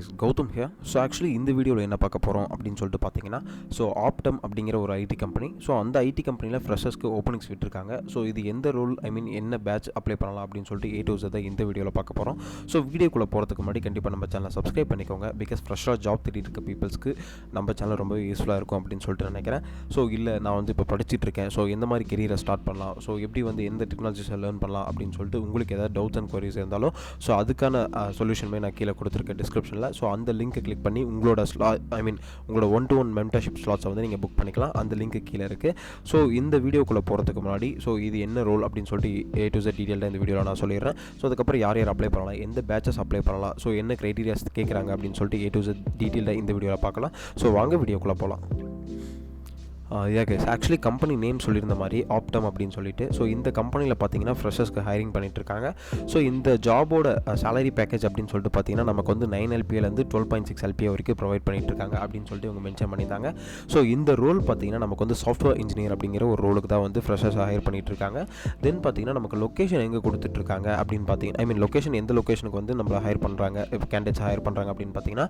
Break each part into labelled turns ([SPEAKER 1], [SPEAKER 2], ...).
[SPEAKER 1] guys, Gowtham here. So actually இந்த வீடியோவில் என்ன பார்க்க போகிறோம் அப்படின்னு சொல்லிட்டு பார்த்தீங்கன்னா, ஸோ ஆப்டம் அப்படிங்கிற ஒரு ஐடி கம்பெனி. ஸோ அந்த ஐடி கம்பெனியில் ஃப்ரெஷர்ஸ்க்கு ஓப்பனிங்ஸ் விட்டுருக்காங்க. ஸோ இது எந்த ரோல் என்ன பேட்ச் அப்ளை பண்ணலாம் அப்படின்னு சொல்லிட்டு A to Z இந்த வீடியோவில் பார்க்க போகிறோம். ஸோ வீடியோக்குள்ளே போகிறதுக்கு முன்னாடி கண்டிப்பாக நம்ம சேனலை சப்ஸ்கிரைப் பண்ணிக்கோங்க. பிகாஸ் ஃப்ரெஷ்ஷாக ஜாப் தேடிட்டு இருக்க பீப்புள்ஸ்க்கு நம்ம சேனல் ரொம்ப யூஸ்ஃபுல்லாக இருக்கும் அப்படின்னு சொல்லிட்டு நினைக்கிறேன். ஸோ இல்லை நான் இப்போ படிச்சுட்டு இருக்கேன், ஸோ எந்த மாதிரி கெரியரை ஸ்டார்ட் பண்ணலாம், ஸோ எப்படி எந்த டெக்னாலஜிஸை லேர்ன் பண்ணலாம் அப்படின்னு சொல்லிட்டு உங்களுக்கு ஏதாவது டவுட்ஸ் அண்ட் குவரிஸ் இருந்தாலும் ஸோ அதுக்கான சொல்யூஷனுமே நான் கீழே கொடுத்துருக்கேன் டிஸ்கிரிப்ஷனில். ஸோ அந்த லிங்க்கை கிளிக் பண்ணி உங்களோட உங்களோட 1-to-1 மென்டர்ஷிப் ஸ்லாட்ஸை நீங்கள் புக் பண்ணிக்கலாம். அந்த லிங்க்கு கீழே இருக்குது. ஸோ இந்த வீடியோக்குள்ளே போகிறதுக்கு முன்னாடி ஸோ இது என்ன ரோல் அப்படின்னு சொல்லிட்டு A to Z டீட்டெயிலாக இந்த வீடியோவில் நான் சொல்லிடுறேன். ஸோ அதுக்கப்புறம் யார் அப்ளை பண்ணலாம், எந்த பேட்சஸ் அப்ளை பண்ணலாம், ஸோ என்ன க்ரைட்டீரியாஸ் கேட்குறாங்க அப்படின்னு சொல்லிட்டு A to Z டீட்டெயிலாக இந்த வீடியோவில் பார்க்கலாம். ஸோ வாங்க வீடியோக்குள்ளே போகலாம். ஆக்சுவலி கம்பெனி நேம் சொல்லியிருந்த மாதிரி ஆப்டம் அப்படின்னு சொல்லிட்டு, ஸோ இந்த கம்பெனியில் பார்த்தீங்கன்னா ஃப்ரெஷர்ஸ்க்கு ஹைரிங் பண்ணிட்டுருக்காங்க. ஸோ இந்த ஜாபோட சேலரி பேக்கேஜ் அப்படின்னு சொல்லிட்டு பார்த்தீங்கன்னா நமக்கு 9 LPA 12.6 LPA வரைக்கும் ப்ரொவைட் பண்ணிட்டுருக்காங்க அப்படின்னு சொல்லிட்டு இவங்க மென்ஷன் பண்ணியிருந்தாங்க. ஸோ இந்த ரோல் பார்த்தீங்கன்னா நமக்கு சாஃப்ட்வேர் இன்ஜினியர் அப்படிங்கிற ஒரு ரோலுக்கு தான் ஃப்ரெஷர்ஸ் ஹையர் பண்ணிட்டுருக்காங்க. தென் பார்த்தீங்கன்னா நமக்கு லொக்கேஷன் எங்கே கொடுத்துட்ருக்காங்க அப்படின்னு பார்த்தீங்கன்னா லொக்கேஷன் எந்த லொக்கேஷனுக்கு நம்ம ஹையர் பண்ணுறாங்க, இப்போ கேண்டிடேட்ஸ் ஹையர் பண்ணுறாங்க அப்படின்னு பார்த்தீங்கன்னா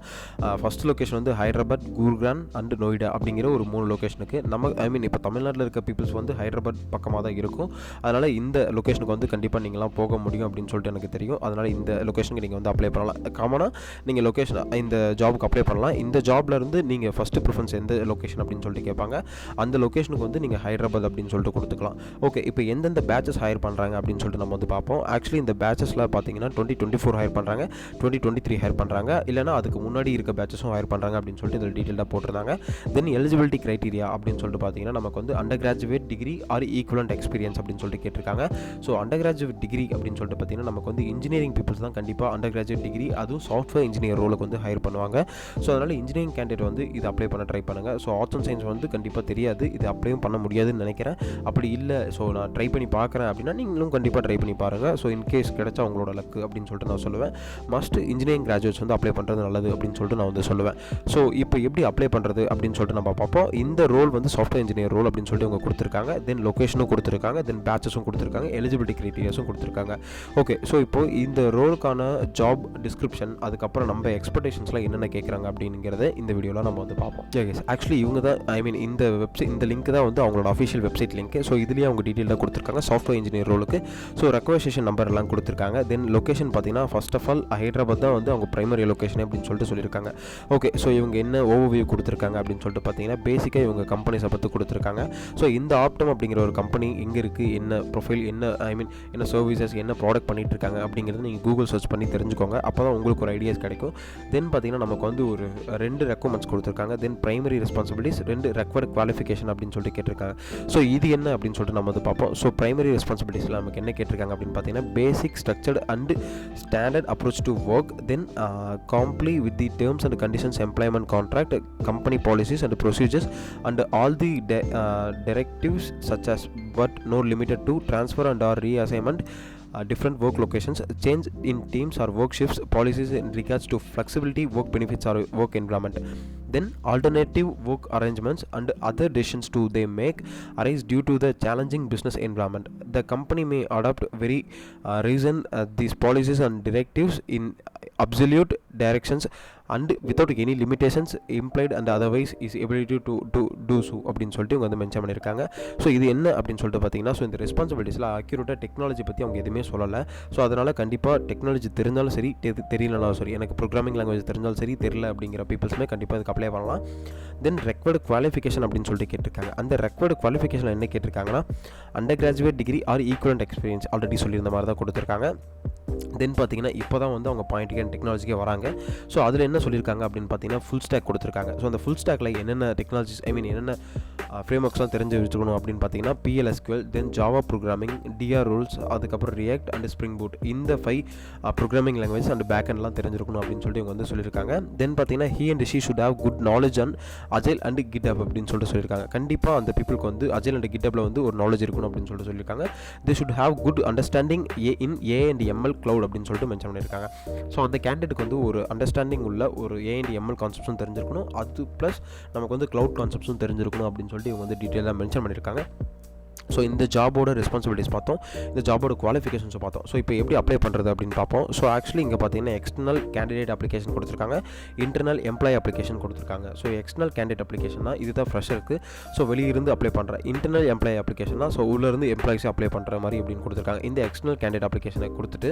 [SPEAKER 1] first location Hyderabad, Gurgaon and Noida அப்படிங்கிற ஒரு 3 லொக்கேஷனுக்கு இப்போ தமிழ்நாட்டில் இருக்க பீப்புள்ஸ் ஹைதராபாத் பக்கமாக தான் இருக்கும். அதனால் இந்த லொக்கேஷனுக்கு கண்டிப்பாக நீங்களாம் போக முடியும் அப்படின்னு சொல்லிட்டு எனக்கு தெரியும். அதனால் இந்த லொக்கேஷனுக்கு நீங்கள் அப்ளை பண்ணலாம். காமனாக நீங்கள் லொக்கேஷன் இந்த ஜாபுக்கு அப்ளை பண்ணலாம். இந்த ஜாப்லேருந்து நீங்கள் ஃபஸ்ட்டு ப்ரிஃபரன்ஸ் எந்த லொக்கேஷன் அப்படின்னு சொல்லிட்டு கேட்பாங்க. அந்த லொக்கேஷனுக்கு நீங்கள் ஹைதராபாத் அப்படின்னு சொல்லிட்டு கொடுத்துக்கலாம். ஓகே, இப்போ எந்தெந்த பேட்சஸ் ஹையர் பண்ணுறாங்க அப்படின்னு சொல்லிட்டு நம்ம பார்ப்போம். ஆக்சுவலி இந்த பேட்சஸில் பார்த்தீங்கன்னா 2024 ஹையர் பண்ணுறாங்க, 2023 ஹையர் பண்ணுறாங்க, இல்லைனா அதுக்கு முன்னாடி இருக்க பேட்சஸும் ஹையர் பண்ணுறாங்க அப்படின்னு சொல்லிட்டு இதில் டீட்டெயிலாக போட்டிருந்தாங்க. தென் எலிஜிபிலிட்டி க்ரைட்டீரியா அப்படின்னு சொல்லிட்டு பார்த்தீங்கன்னா நமக்கு under graduate degree or equivalent experience அப்படின்னு சொல்லிட்டு கேட்டிருக்காங்க. ஸோ அண்டர் கிராஜுவேட் டிகிரி அப்படின்னு சொல்லிட்டு பார்த்தீங்கன்னா நமக்கு இன்ஜினியரிங் பீப்புள்ஸ் தான் கண்டிப்பாக அண்டர் கிராஜுவேட் டிகிரி, அதுவும் சாஃப்ட்வேர் இன்ஜினியர் ரோலுக்கு ஹையர் பண்ணுவாங்க. ஸோ அதனால் இன்ஜினியரிங் கேண்டிடேட் இது அப்ளை பண்ண ட்ரை பண்ணுங்கள். ஸோ ஆர்ட்ஸ் அண்ட் சயின்ஸ் கண்டிப்பாக தெரியாது, இது அப்ளையும் பண்ண முடியாதுன்னு நினைக்கிறேன். அப்படி இல்லை, ஸோ நான் ட்ரை பண்ணி பார்க்குறேன் அப்படின்னா நீங்களும் கண்டிப்பாக ட்ரை பண்ணி பாருங்கள். ஸோ இன்கேஸ் கிடைச்சா உங்களோட லக்கு அப்படின்னு சொல்லிட்டு நான் சொல்லுவேன். மஸ்ட் இன்ஜினியரிங் கிராஜுவேட்ஸ் அப்ளை பண்ணுறது நல்லது அப்படின்னு சொல்லிட்டு நான் சொல்லுவேன். ஸோ இப்போ எப்படி அப்ளை பண்ணுறது அப்படின்னு சொல்லிட்டு நம்ம பார்ப்போம். இந்த ரோல் சாஃப்ட்வேர் இன்ஜினியர் ரோல் அப்படின்னு சொல்லிட்டு அவங்க கொடுத்துருக்காங்க. தென் லொக்கேஷனும் கொடுத்துருக்காங்க, தென் பேட்சஸும் கொடுத்துருக்காங்க, எலிஜிபிலிட்டி க்ரைட்டீரியாஸும் கொடுத்துருக்காங்க. ஓகே, ஸோ இப்போ இந்த ரோலுக்கான ஜாப் டிஸ்கிரிப்ஷன், அதுக்கப்புறம் நம்ம எக்ஸ்பெக்டேஷன்ஸ்லாம் என்னென்ன கேட்குறாங்க அப்படிங்கிறத இந்த வீடியோவில் நம்ம பார்ப்போம். ஆக்சுவலி இவங்க தான் இந்த வெப்சைட், இந்த லிங்க் தான் அவங்களோட அஃபிஷியல் வெப்சைட் லிங்க். ஸோ இதுலேயே அவங்க டீட்டெயிலாக கொடுத்துருக்காங்க சாஃப்ட்வேர் இன்ஜினியர் ரோலுக்கு. ஸோ ரெக்வஸ்டேஷன் நம்பர் எல்லாம் கொடுத்துருக்காங்க. தென் லொக்கேஷன் பார்த்தீங்கன்னா ஃபர்ஸ்ட் ஆஃப் ஆல் ஹைதராபாத் தான் அவங்க பிரைமரி லொக்கேஷன் அப்படின்னு சொல்லிட்டு சொல்லியிருக்காங்க. ஓகே, ஸோ இவங்க என்ன ஓவர்வியூ கொடுத்துருக்காங்க அப்படின்னு சொல்லிட்டு பார்த்தீங்கன்னா பேசிக்காக இவங்க கம்பெனிஸை பற்றி கொடுத்துருக்காங்க. ஸோ இந்த ஆப்டம் அப்படிங்கிற ஒரு கம்பெனி எங்கே இருக்குது, என்ன ப்ரொஃபைல், என்ன சர்வீசஸ், என்ன ப்ராடக்ட் பண்ணிட்டு இருக்காங்க அப்படிங்கிறது நீங்கள் கூகுள் சர்ச் பண்ணி தெரிஞ்சுக்கோங்க. அப்போ தான் உங்களுக்கு ஒரு ஐடியாஸ் கிடைக்கும். தென் பார்த்தீங்கன்னா நமக்கு ஒரு 2 ரெக்குவயர்மெண்ட்ஸ் கொடுத்துருக்காங்க. தென் பிரைமரி ரெஸ்பான்சிபிலிட்டிஸ், 2 ரெக்வயர்ட் குவாலிஃபிகேஷன் அப்படின்னு சொல்லிட்டு கேட்டிருக்காங்க. ஸோ இது என்ன அப்படின்னு சொல்லிட்டு நம்ம பார்ப்போம். ஸோ பிரைமரி ரெஸ்பான்சிபிலிட்டிஸில் நமக்கு என்ன கேட்டிருக்காங்க அப்படின்னு பார்த்தீங்கன்னா basic structured and standard approach to work, then comply with the terms and conditions employment contract, company policies and procedures and all the directives such as but no limited to transfer and or reassignment, different work locations, change in teams or work shifts, policies in regards to flexibility, work benefits or work environment, then alternative work arrangements and other decisions to they make arise due to the challenging business environment. The company may adopt very reason these policies and directives in absolute directions and without any limitations implied and otherwise is ability to do so அப்படின்னு சொல்லிட்டு இவங்க mention பண்ணியிருக்காங்க. So இது என்ன அப்படின்னு சொல்லிட்டு பார்த்தீங்கன்னா so இந்த ரெஸ்பான்சிபிலிட்டிஸில் அக்யூரேட்டாக டெக்னாலஜி பற்றி அவங்க எதுவுமே சொல்லலை. ஸோ அதனால் கண்டிப்பாக டெக்னாலஜி தெரிஞ்சாலும் சரி தெரியலனாலும் சரி, எனக்கு ப்ரோக்ராமிங் லாங்குவேஜ் தெரிஞ்சாலும் சரி தெரியல அப்படிங்கிற பீப்புள்ஸுமே கண்டிப்பாக இதுக்கு அப்ளை பண்ணலாம். தென் ரெக்வயர்டு குவாலிஃபிகேஷன் அப்படின்னு சொல்லிட்டு கேட்டிருக்காங்க. அந்த ரெக்வயர்டு குவாலிஃபிகேஷன் என்ன கேட்டிருக்காங்கன்னா under graduate degree or equivalent experience already சொல்லியிருந்த மாதிரி தான் கொடுத்துருக்காங்க. தென் பார்த்தீங்கன்னா இப்போ தான் அவங்க பாயிண்ட்டுக்கு அண்ட் டெக்னாலஜிக்கே வராங்க. ஸோ அதில் என்ன சொல்லியிருக்காங்க அப்படின்னு பார்த்தீங்கன்னா ஃபுல் ஸ்டாக் கொடுத்துருக்காங்க. ஸோ அந்த ஃபுல் ஸ்டாக்கில் என்னென்ன டெக்னாலஜிஸ் என்னென்ன ஃப்ரேம் ஒர்க்ஸ்லாம் தெரிஞ்சு வச்சுக்கணும் அப்படின்னு பார்த்தீங்கன்னா PLSQL, தென் ஜாவா ப்ரோக்ராமிங், DR ரூல்ஸ், அதுக்கப்புறம் ரியாக்ட் அண்ட் ஸ்ப்ரிங் பூட், இந்த 5 ப்ரோக்ராமிங் லாங்குவேஜ் அண்ட் பேக் எண்ட்லாம் தெரிஞ்சிருக்கணும் அப்படின்னு சொல்லிட்டு இவங்க சொல்லியிருக்காங்க. தென் பார்த்தீங்கன்னா he and she should have good knowledge on Agile and GitHub அப்படின்னு சொல்லிட்டு சொல்லியிருக்காங்க. கண்டிப்பாக அந்த பீப்புளுக்கு Agile and GitHubல ஒரு நாலேஜ் இருக்கணும் அப்படின்னு சொல்லிட்டு சொல்லியிருக்காங்க. they should have good understanding in AI and ML cloud அப்படின்னு சொல்லிட்டு மென்ஷன் பண்ணியிருக்காங்க. ஸோ அந்த கேண்டிடேட்டுக்கு ஒரு அண்டர்ஸ்டாண்டிங் உள்ள ஒரு AI and ML கான்செப்ட்ஸும் தெரிஞ்சிருக்கணும், அது ப்ளஸ் நமக்கு க்ளவுட் கான்செப்ட்ஸும் தெரிஞ்சிருக்கணும் அப்படின்னு சொல்லிட்டு இவங்க டீட்டெயிலாக மென்ஷன் பண்ணியிருக்காங்க. ஸோ இந்த ஜாபோட ரெஸ்பான்சிபிலிட்டிஸ் பார்த்தோம், இந்த ஜாபோட குவாலிஃபிகேஷன்ஸும் பார்த்தோம். ஸோ இப்போ எப்படி அப்ளை பண்ணுறது அப்படின்னு பார்ப்போம். ஸோ ஆக்சுவலி இங்கே பார்த்தீங்கன்னா எக்ஸ்டர்னல் கேண்டிடேட் அப்ளிகேஷன் கொடுத்துருக்காங்க, இன்டர்னல் எம்ப்ளாய் அப்ளிகேஷன் கொடுத்துருக்காங்க. ஸோ எக்ஸ்டர்னல் கேண்டிடேட் அப்ளிகேஷன்னா இதுதான் ஃப்ரெஷருக்கு, ஸோ வெளியிருந்து அப்ளை பண்ணுறேன். இன்டர்னல் எம்ப்ளாய் அப்ளிகேஷன்னா ஸோ உள்ளேருந்து எம்ப்ளாய்ஸே அப்ளை பண்ணுற மாதிரி அப்படின்னு கொடுத்துருக்காங்க. இந்த எக்ஸ்டர்னல் கேண்டிடேட் அப்ளிகேஷனை கொடுத்துட்டு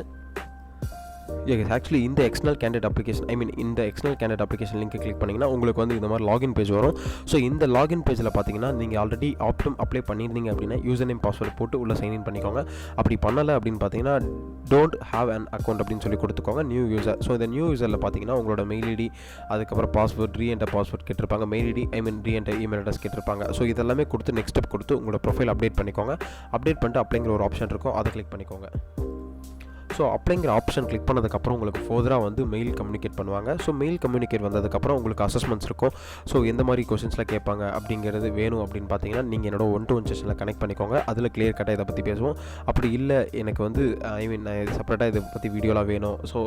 [SPEAKER 1] ஆக்சுவலி இந்த எக்ஸ்டர்னல் கேண்டிடேட் அப்ளிகேஷன் இந்த external candidate application link click பண்ணிங்கன்னா உங்களுக்கு வந்து இந்த மாதிரி லாகின் பேஜ் வரும். ஸோ இந்த லாகின் பேஜில் பார்த்தீங்கன்னா நீங்கள் ஆல்ரெடி ஆப்டம் அப்ளை பண்ணியிருந்தீங்க அப்படின்னா யூசர் நேம் பாஸ்வேர்டு போட்டு உள்ளே சைன்இன் பண்ணிக்கோங்க. அப்படி பண்ணலை அப்படின்னு பார்த்தீங்கன்னா டோன்ட் ஹாவ் அன் அக்கௌண்ட் அப்படின்னு சொல்லி கொடுத்துக்கோங்க, நியூ யூசர். ஸோ இந்த நியூ யூசரில் பார்த்தீங்கன்னா உங்களோட மெயில் ஐடி, அதுக்கப்புறம் பாஸ்வேர்ட், ரீஎன்டர் பாஸ்வேர்ட் கேட்டிருப்பாங்க, mail ID reenter email address கேட்டிருப்பாங்க. ஸோ இதெல்லாமே கொடுத்து நெக்ஸ்ட் ஸ்டெப் கொடுத்து உங்களோட ப்ரொஃபைல் அப்டேட் பண்ணிக்கோங்க. அப்டேட் பண்ணிட்டு அப்ளைங்கிற ஒரு ஆப்ஷன் இருக்கும், அதை கிளிக் பண்ணிக்கோங்க. ஸோ அப்ளைங்கிற ஆப்ஷன் கிளிக் பண்ணதுக்கப்புறம் உங்களுக்கு ஃபர்தராக வந்து மெயில் கம்யூனிகேட் பண்ணுவாங்க. ஸோ மெயில் கம்யூனிகேட் வந்ததுக்கப்புறம் உங்களுக்கு அசஸ்மெண்ட்ஸ் இருக்கும். ஸோ எந்த மாதிரி கொஸ்டின்ஸ்லாம் கேட்பாங்க அப்படிங்கிறது வேணும் அப்படின்னு பார்த்தீங்கன்னா நீங்கள் என்னோட 1-to-1 செஷனில் கனெக்ட் பண்ணிக்கோங்க. அதில் கிளியர் கட்டாக இதை பற்றி பேசுவோம். அப்படி இல்லை எனக்கு வந்து நான் செப்பரேட்டாக இதை பற்றி வீடியோலாம் வேணும், ஸோ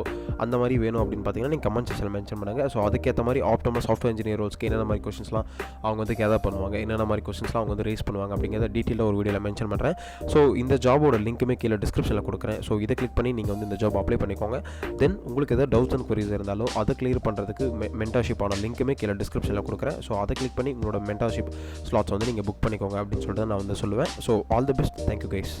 [SPEAKER 1] அந்த மாதிரி வேணும் அப்படின்னு பார்த்தீங்கன்னா நீங்கள் கமெண்ட் செஷனில் மென்ஷன் பண்ணுங்கள். ஸோ அதுக்கேற்ற மாதிரி ஆப்டமில் சாஃப்ட்வேர் இன்ஜினியர் ரோல்ஸ்க்கு என்னென்ன மாதிரி கொஸ்டின்ஸ்லாம் அவங்க வந்து கேதர் பண்ணுவாங்க, என்னென்ன மாதிரி கொஸ்டின்ஸ்லாம் அவங்க வந்து ரேஸ் பண்ணுவாங்க அப்படிங்கிறத டீட்டெயிலாக ஒரு வீடியோவில் மென்ஷன் பண்ணுறேன். ஸோ இந்த ஜாபோட லிங்க்குமே கீழே டிஸ்கிரிப்ஷனில் கொடுக்குறேன். ஸோ இதை கிளிக் பண்ணி நீங்கள் வந்து இந்த ஜாப் அப்ளை பண்ணிக்கோங்க. தென் உங்களுக்கு எதாவது டவுட்ஸ் அண்ட் குவரிஸ் இருந்தாலும் அதை கிளியர் பண்ணுறதுக்கு மென்டர்ஷிப் ஆன லிங்க்குமே கீழே டிஸ்கிரிப்ஷனில் கொடுக்குறேன். ஸோ அதை கிளிக் பண்ணி உங்களோட மென்டர்ஷிப் ஸ்லாட்ஸ் வந்து நீங்கள் புக் பண்ணிக்கோங்க அப்படின்னு சொல்லிட்டு நான் வந்து சொல்லுவேன். So all the best, thank you guys.